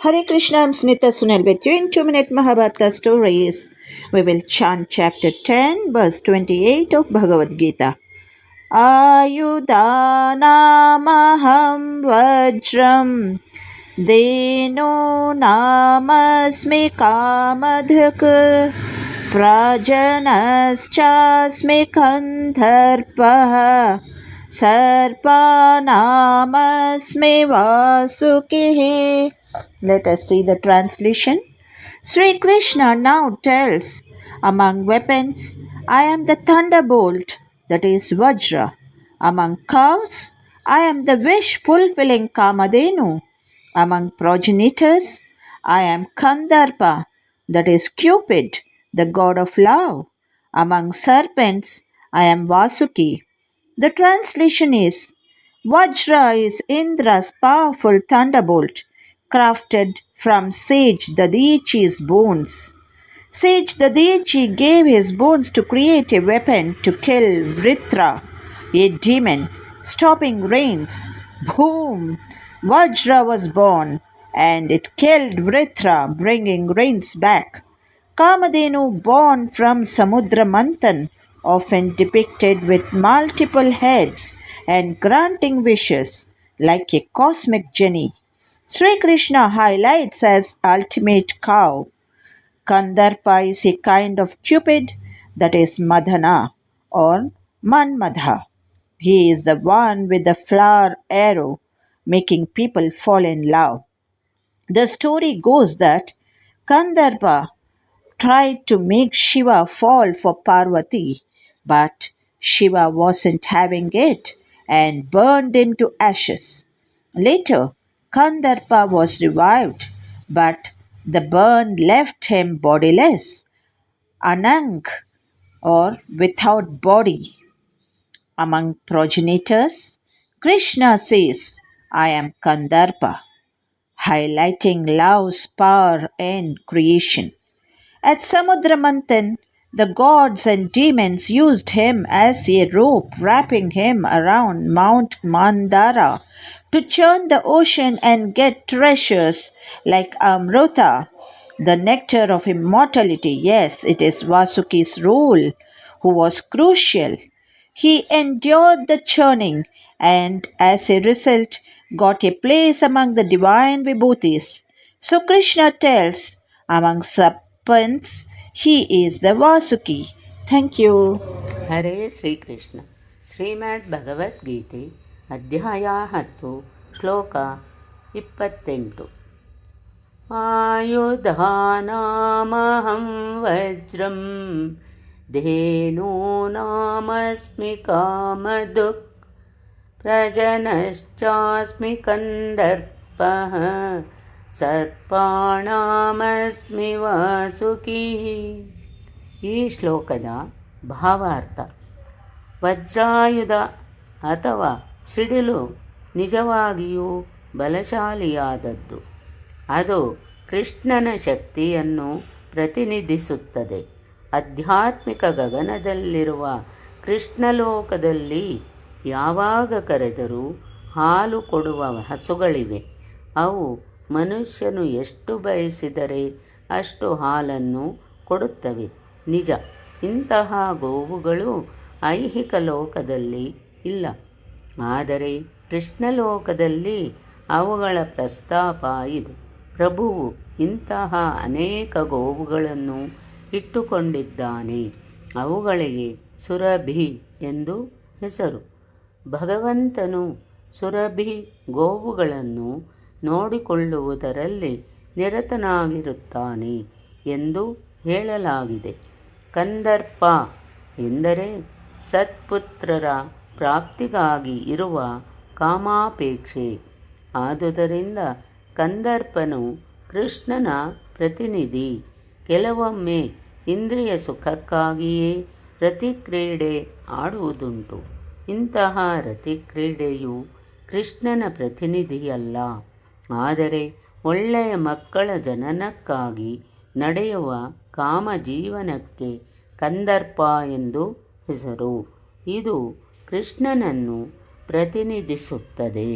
Hare Krishna, I'm Sunita Sunil with you in 2-minute Mahabharata stories. We will chant chapter 10, verse 28 of Bhagavad Gita. Ayudanamaham vajram deno namasmi kamadhak prajanaschasmi kandharpah sarpanamasmi vasukihi. Let us see the translation. Sri Krishna now tells, among weapons, I am the thunderbolt, that is Vajra. Among cows, I am the wish-fulfilling Kamadhenu. Among progenitors, I am Kandharpa, that is Cupid, the god of love. Among serpents, I am Vasuki. The translation is, Vajra is Indra's powerful thunderbolt, crafted from sage Dadichi's bones. Sage Dadichi gave his bones to create a weapon to kill Vritra, a demon, stopping rains. Boom! Vajra was born, and it killed Vritra, bringing rains back. Kamadhenu, born from Samudra Manthan, often depicted with multiple heads and granting wishes like a cosmic genie. Sri Krishna highlights as ultimate cow. Kandharpa is a kind of Cupid, that is Madhana or Manmadha. He is the one with the flower arrow, making people fall in love. The story goes that Kandharpa tried to make Shiva fall for Parvati, but Shiva wasn't having it and burned him to ashes. Later, Kandharpa was revived, but the burn left him bodiless, anang or without body. Among progenitors, Krishna says, I am Kandharpa, highlighting love's power in creation. At Samudramanthan, the gods and demons used him as a rope, wrapping him around Mount Mandara to churn the ocean and get treasures like Amrita, the nectar of immortality. Yes, it is Vasuki's role, who was crucial. He endured the churning and, as a result, got a place among the divine vibhutis. So Krishna tells, among serpents, he is the Vasuki. Thank you. ಹರೇ ಶ್ರೀಕೃಷ್ಣ. ಶ್ರೀಮದ್ ಭಗವದ್ಗೀತೆ ಅಧ್ಯಾಯ 10 ಶ್ಲೋಕ 28. ಆಯುಧಾನಾಮಹಂ ವಜ್ರಂ ಧೇನೂನಾಮಸ್ಮಿ ಕಾಮಧುಕ್ ಪ್ರಜನಶ್ಚಾಸ್ಮಿ ಕಂದರ್ಪಃ ಸರ್ಪಾಣಾಮಸ್ಮಿ ವಾಸುಕಿ. ಈ ಶ್ಲೋಕದ ಭಾವಾರ್ಥ: ವಜ್ರಾಯುಧ ಅಥವಾ ಸಿಡಿಲು ನಿಜವಾಗಿಯೂ ಬಲಶಾಲಿಯಾದದ್ದು. ಅದು ಕೃಷ್ಣನ ಶಕ್ತಿಯನ್ನು ಪ್ರತಿನಿಧಿಸುತ್ತದೆ. ಆಧ್ಯಾತ್ಮಿಕ ಗಗನದಲ್ಲಿರುವ ಕೃಷ್ಣಲೋಕದಲ್ಲಿ ಯಾವಾಗ ಕರೆದರೂ ಹಾಲು ಕೊಡುವ ಹಸುಗಳಿವೆ. ಅವು ಮನುಷ್ಯನು ಎಷ್ಟು ಬಯಸಿದರೆ ಅಷ್ಟು ಹಾಲನ್ನು ಕೊಡುತ್ತವೆ. ನಿಜ, ಇಂತಹ ಗೋವುಗಳು ಐಹಿಕ ಲೋಕದಲ್ಲಿ ಇಲ್ಲ. ಆದರೆ ಕೃಷ್ಣಲೋಕದಲ್ಲಿ ಅವುಗಳ ಪ್ರಸ್ತಾಪ ಇದೆ. ಪ್ರಭುವು ಇಂತಹ ಅನೇಕ ಗೋವುಗಳನ್ನು ಇಟ್ಟುಕೊಂಡಿದ್ದಾನೆ. ಅವುಗಳಿಗೆ ಸುರಭಿ ಎಂದು ಹೆಸರು. ಭಗವಂತನು ಸುರಭಿ ಗೋವುಗಳನ್ನು ನೋಡಿಕೊಳ್ಳುವುದರಲ್ಲಿ ನಿರತನಾಗಿರುತ್ತಾನೆ ಎಂದು ಹೇಳಲಾಗಿದೆ. ಕಂದರ್ಪ ಎಂದರೆ ಸತ್ಪುತ್ರರ ಪ್ರಾಪ್ತಿಗಾಗಿ ಇರುವ ಕಾಮಾಪೇಕ್ಷೆ. ಆದುದರಿಂದ ಕಂದರ್ಪನು ಕೃಷ್ಣನ ಪ್ರತಿನಿಧಿ. ಕೆಲವೊಮ್ಮೆ ಇಂದ್ರಿಯ ಸುಖಕ್ಕಾಗಿಯೇ ರತಿಕ್ರೀಡೆ ಆಡುವುದುಂಟು. ಇಂತಹ ರತಿಕ್ರೀಡೆಯು ಕೃಷ್ಣನ ಪ್ರತಿನಿಧಿಯಲ್ಲ, ಆದರೆ ಒಳ್ಳೆಯ ಮಕ್ಕಳ ಜನನಕ್ಕಾಗಿ ನಡೆಯುವ ಕಾಮಜೀವನಕ್ಕೆ ಕಂದರ್ಪ ಎಂದು ಹೆಸರು. ಇದು ಕೃಷ್ಣನನ್ನು ಪ್ರತಿನಿಧಿಸುತ್ತದೆ.